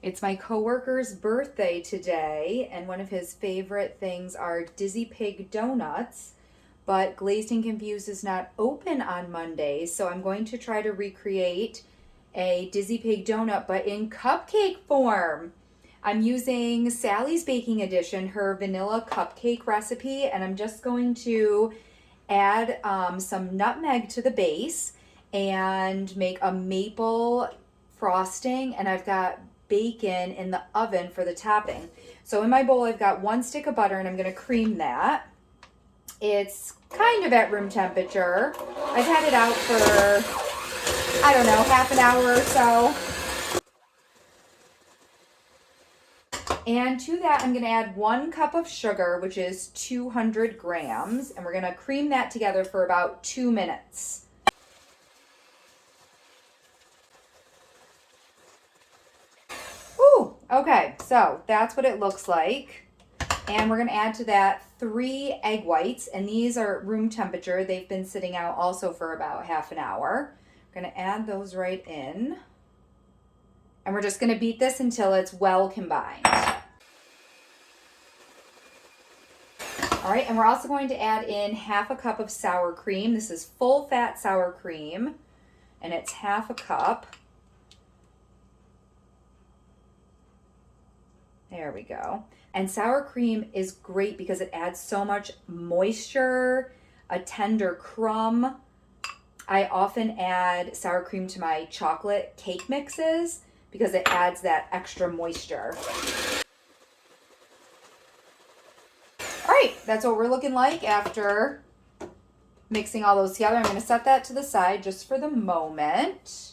It's my coworker's birthday today, and one of his favorite things are Dizzy Pig donuts. But Glazed and Confused is not open on Mondays, so I'm going to try to recreate a Dizzy Pig donut, but in cupcake form. I'm using Sally's Baking Edition, her vanilla cupcake recipe, and I'm just going to add some nutmeg to the base and make a maple frosting, and I've got bacon in the oven for the topping. So in my bowl I've got 1 stick of butter and I'm going to cream that. It's kind of at room temperature. I've had it out for, I don't know, half an hour or so. And to that, I'm going to add 1 cup of sugar, which is 200 grams, and we're going to cream that together for about 2 minutes. Ooh, okay, so that's what it looks like. And we're going to add to that 3 egg whites, and these are room temperature. They've been sitting out also for about half an hour. We're going to add those right in. And we're just going to beat this until it's well combined. All right, and we're also going to add in half a cup of sour cream. This is full fat sour cream, and it's half a cup. There we go. And sour cream is great because it adds so much moisture, a tender crumb. I often add sour cream to my chocolate cake mixes because it adds that extra moisture. All right, that's what we're looking like after mixing all those together. I'm going to set that to the side just for the moment.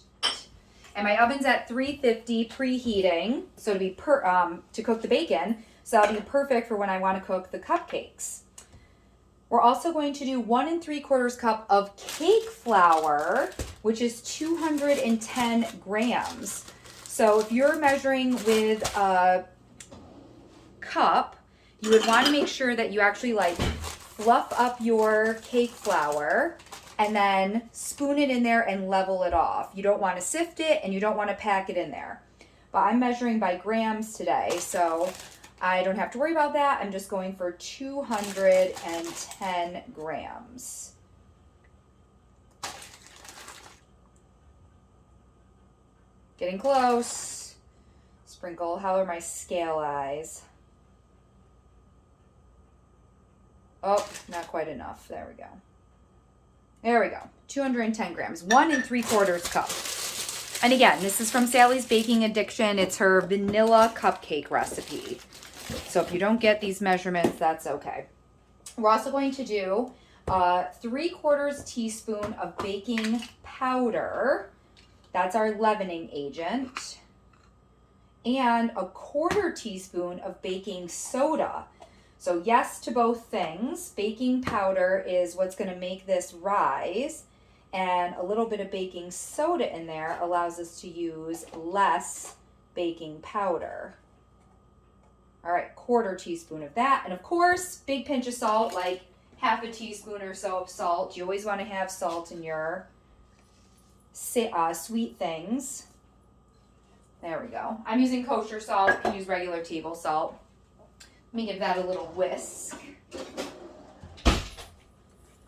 And my oven's at 350 preheating, so to cook the bacon. So that'll be perfect for when I want to cook the cupcakes. We're also going to do 1 3/4 cup of cake flour, which is 210 grams. So if you're measuring with a cup, you would want to make sure that you actually fluff up your cake flour and then spoon it in there and level it off. You don't want to sift it and you don't want to pack it in there. But I'm measuring by grams today, so I don't have to worry about that. I'm just going for 210 grams. Getting close. Sprinkle. How are my scale eyes? Oh, not quite enough. There we go. There we go. 210 grams. 1 3/4 cup. And again, this is from Sally's Baking Addiction. It's her vanilla cupcake recipe. So if you don't get these measurements, that's okay. We're also going to do 3/4 teaspoon of baking powder. That's our leavening agent. And 1/4 teaspoon of baking soda. So yes to both things. Baking powder is what's going to make this rise, and a little bit of baking soda in there allows us to use less baking powder. All right, 1/4 teaspoon of that. And of course, big pinch of salt, like half a teaspoon or so of salt. You always want to have salt in your sweet things. There we go. I'm using kosher salt. You can use regular table salt. Let me give that a little whisk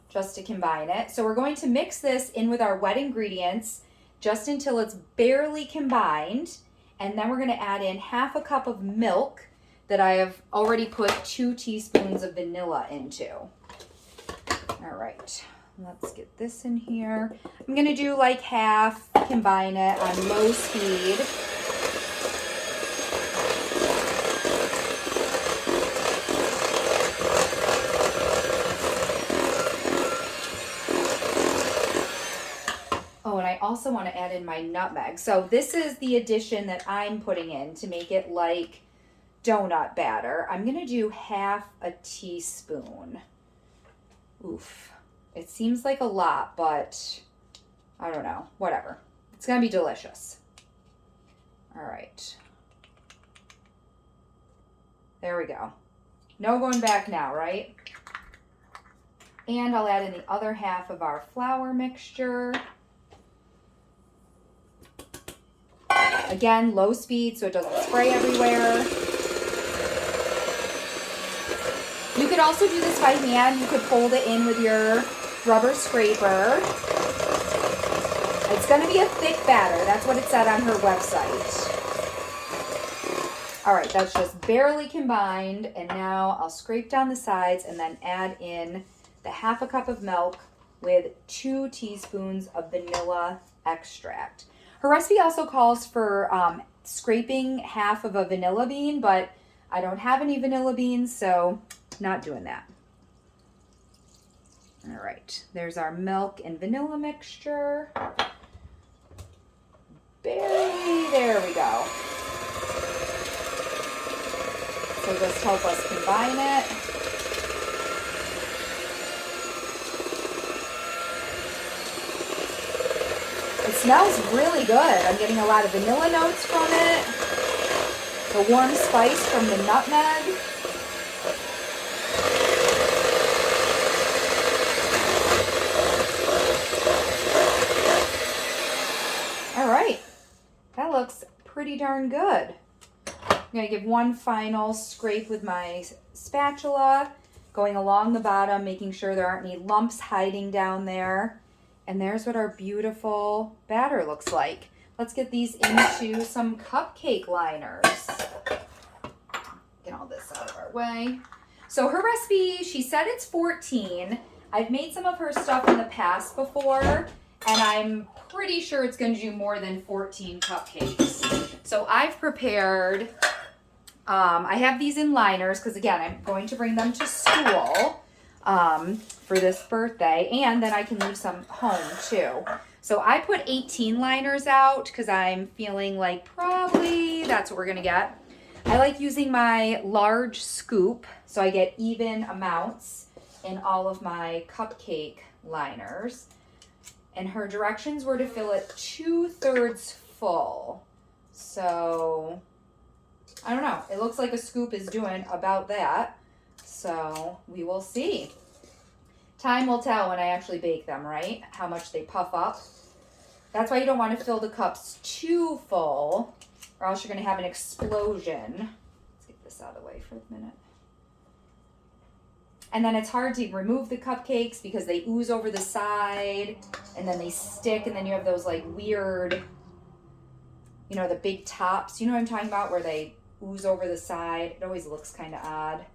just to combine it. So we're going to mix this in with our wet ingredients just until it's barely combined. And then we're going to add in half a cup of milk that I have already put 2 teaspoons of vanilla into. All right, let's get this in here. I'm going to do like half, combine it on low speed. Oh, and I also want to add in my nutmeg. So this is the addition that I'm putting in to make it like donut batter. I'm going to do half a teaspoon. Oof. It seems like a lot, but I don't know. Whatever. It's going to be delicious. All right. There we go. No going back now, right? And I'll add in the other half of our flour mixture. Again, low speed so it doesn't spray everywhere. You could also do this by hand. You could fold it in with your rubber scraper. It's going to be a thick batter. That's what it said on her website. All right, that's just barely combined. And now I'll scrape down the sides and then add in the 1/2 cup of milk with 2 teaspoons of vanilla extract. Her recipe also calls for scraping 1/2 of a vanilla bean, but I don't have any vanilla beans, so not doing that. All right, there's our milk and vanilla mixture. There we go. So just help us combine it. It smells really good. I'm getting a lot of vanilla notes from it. The warm spice from the nutmeg. All right, that looks pretty darn good. I'm going to give one final scrape with my spatula, going along the bottom, making sure there aren't any lumps hiding down there. And there's what our beautiful batter looks like. Let's get these into some cupcake liners. Get all this out of our way. So her recipe, she said it's 14. I've made some of her stuff in the past before, and I'm pretty sure it's going to do more than 14 cupcakes. So I've prepared, I have these in liners because, again, I'm going to bring them to school for this birthday, and then I can leave some home too. So I put 18 liners out because I'm feeling like probably that's what we're going to get. I like using my large scoop so I get even amounts in all of my cupcake liners. And her directions were to fill it 2/3 full. So, I don't know. It looks like a scoop is doing about that. So, we will see. Time will tell when I actually bake them, right? How much they puff up. That's why you don't want to fill the cups too full, or else you're going to have an explosion. Let's get this out of the way for a minute. And then it's hard to remove the cupcakes because they ooze over the side and then they stick, and then you have those like weird, you know, the big tops. You know what I'm talking about, where they ooze over the side? It always looks kind of odd.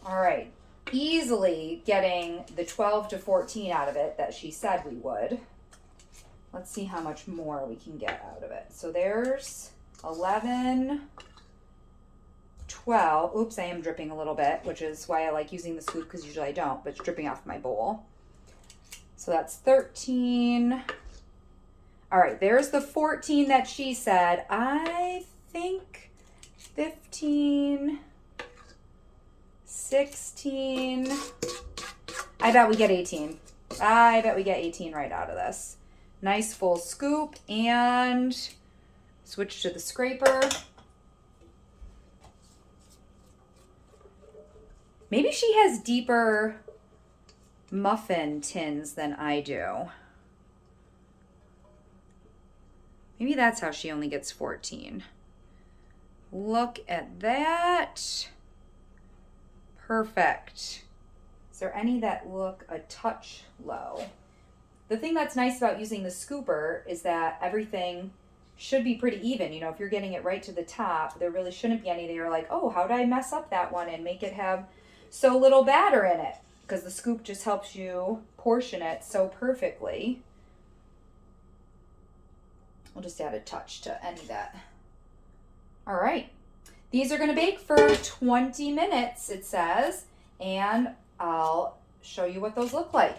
All right, easily getting the 12 to 14 out of it that she said we would. Let's see how much more we can get out of it. So there's 11, 12. Oops, I am dripping a little bit, which is why I like using the scoop, because usually I don't, but it's dripping off my bowl. So that's 13. All right, there's the 14 that she said. I think 15, 16. I bet we get 18. I bet we get 18 right out of this. Nice full scoop, and switch to the scraper. Maybe she has deeper muffin tins than I do. Maybe that's how she only gets 14. Look at that. Perfect. Is there any that look a touch low? The thing that's nice about using the scooper is that everything should be pretty even. You know, if you're getting it right to the top, there really shouldn't be any that you're like, oh, how did I mess up that one and make it have so little batter in it? Because the scoop just helps you portion it so perfectly. We'll just add a touch to any of that. All right. These are going to bake for 20 minutes, it says, and I'll show you what those look like.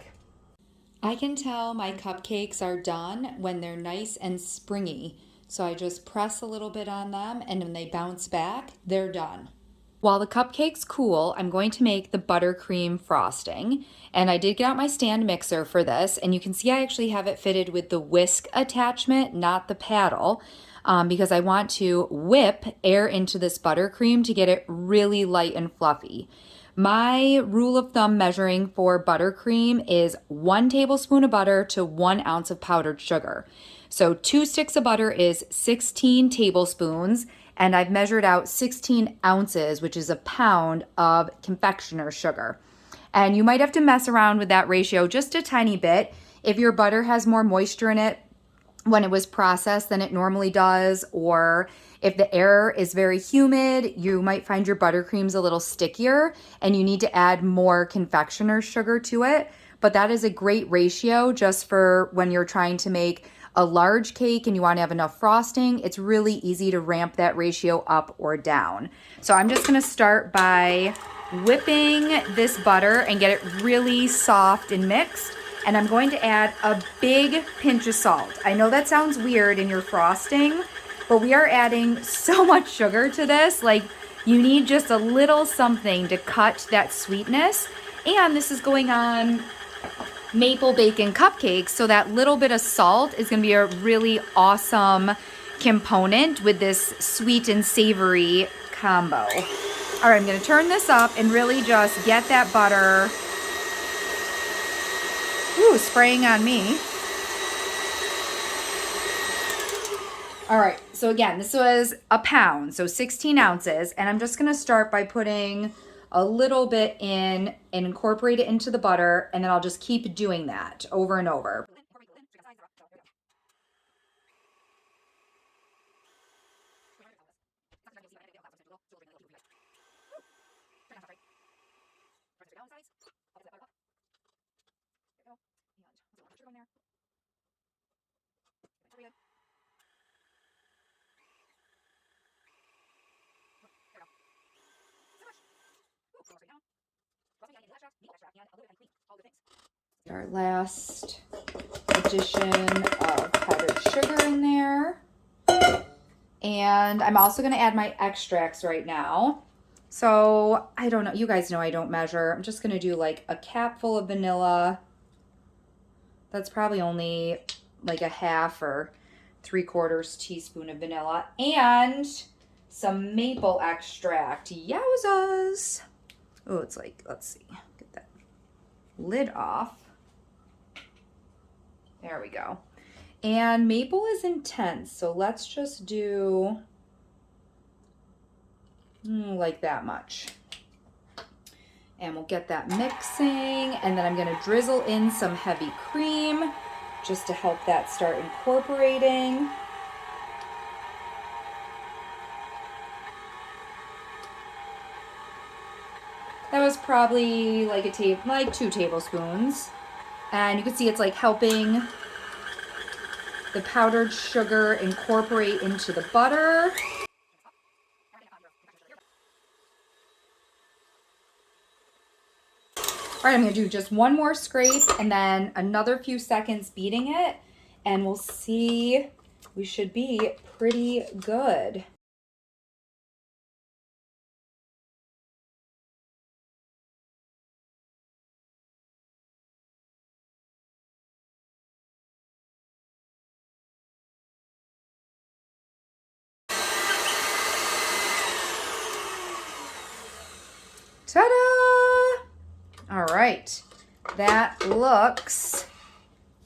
I can tell my cupcakes are done when they're nice and springy. So I just press a little bit on them, and when they bounce back, they're done. While the cupcakes cool, I'm going to make the buttercream frosting. And I did get out my stand mixer for this, and you can see I actually have it fitted with the whisk attachment, not the paddle, because I want to whip air into this buttercream to get it really light and fluffy. My rule of thumb measuring for buttercream is 1 tablespoon of butter to 1 ounce of powdered sugar. So 2 sticks of butter is 16 tablespoons, and I've measured out 16 ounces, which is a pound of confectioner's sugar. And you might have to mess around with that ratio just a tiny bit. If your butter has more moisture in it when it was processed than it normally does, or if the air is very humid, you might find your buttercream's a little stickier and you need to add more confectioner's sugar to it. But that is a great ratio just for when you're trying to make a large cake and you want to have enough frosting. It's really easy to ramp that ratio up or down. So I'm just going to start by whipping this butter and get it really soft and mixed. And I'm going to add a big pinch of salt. I know that sounds weird in your frosting, but we are adding so much sugar to this. Like, you need just a little something to cut that sweetness. And this is going on maple bacon cupcakes, so that little bit of salt is gonna be a really awesome component with this sweet and savory combo. All right, I'm gonna turn this up and really just get that butter spraying on me. All right, so again, this was a pound, so 16 ounces, and I'm just gonna start by putting a little bit in and incorporate it into the butter, and then I'll just keep doing that over and over. Our last addition of powdered sugar in there. And I'm also going to add my extracts right now. So I don't know. You guys know I don't measure. I'm just going to do like a capful of vanilla. That's probably only like a half or 3/4 teaspoon of vanilla. And some maple extract. Yowzas. Oh, it's like, let's see. Get that lid off. There we go. And maple is intense, so let's just do like that much. And we'll get that mixing, and then I'm gonna drizzle in some heavy cream just to help that start incorporating. That was probably like like 2 tablespoons. And you can see it's like helping the powdered sugar incorporate into the butter. All right, I'm gonna do just one more scrape and then another few seconds beating it, and we'll see. We should be pretty good. Ta-da! All right, that looks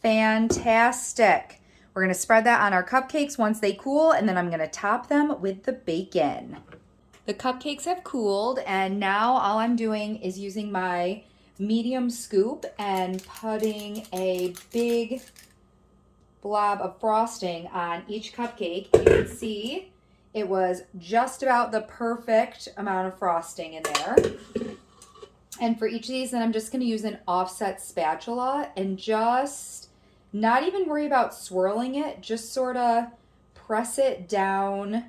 fantastic. We're gonna spread that on our cupcakes once they cool, and then I'm gonna top them with the bacon. The cupcakes have cooled, and now all I'm doing is using my medium scoop and putting a big blob of frosting on each cupcake. You can see it was just about the perfect amount of frosting in there. And for each of these, then I'm just going to use an offset spatula and just not even worry about swirling it, just sort of press it down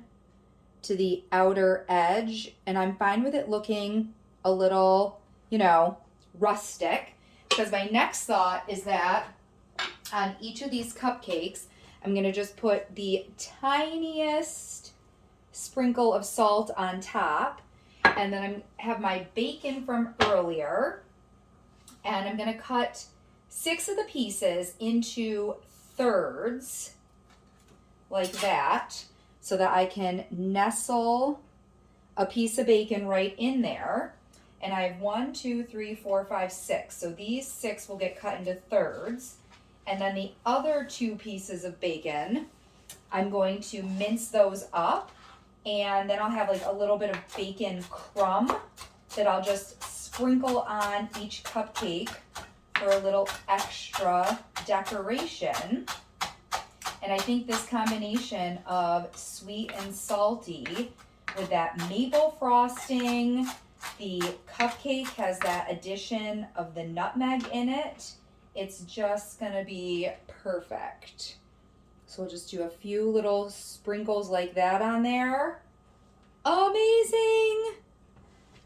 to the outer edge. And I'm fine with it looking a little, rustic, because my next thought is that on each of these cupcakes, I'm going to just put the tiniest sprinkle of salt on top. And then I have my bacon from earlier, and I'm going to cut 6 of the pieces into thirds like that so that I can nestle a piece of bacon right in there. And I have 1, 2, 3, 4, 5, 6. So these 6 will get cut into thirds. And then the other 2 pieces of bacon, I'm going to mince those up. And then I'll have like a little bit of bacon crumb that I'll just sprinkle on each cupcake for a little extra decoration. And I think this combination of sweet and salty with that maple frosting, the cupcake has that addition of the nutmeg in it. It's just gonna be perfect. So we'll just do a few little sprinkles like that on there. Amazing!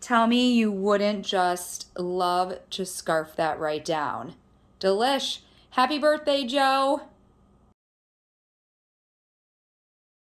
Tell me you wouldn't just love to scarf that right down. Delish. Happy birthday, Joe.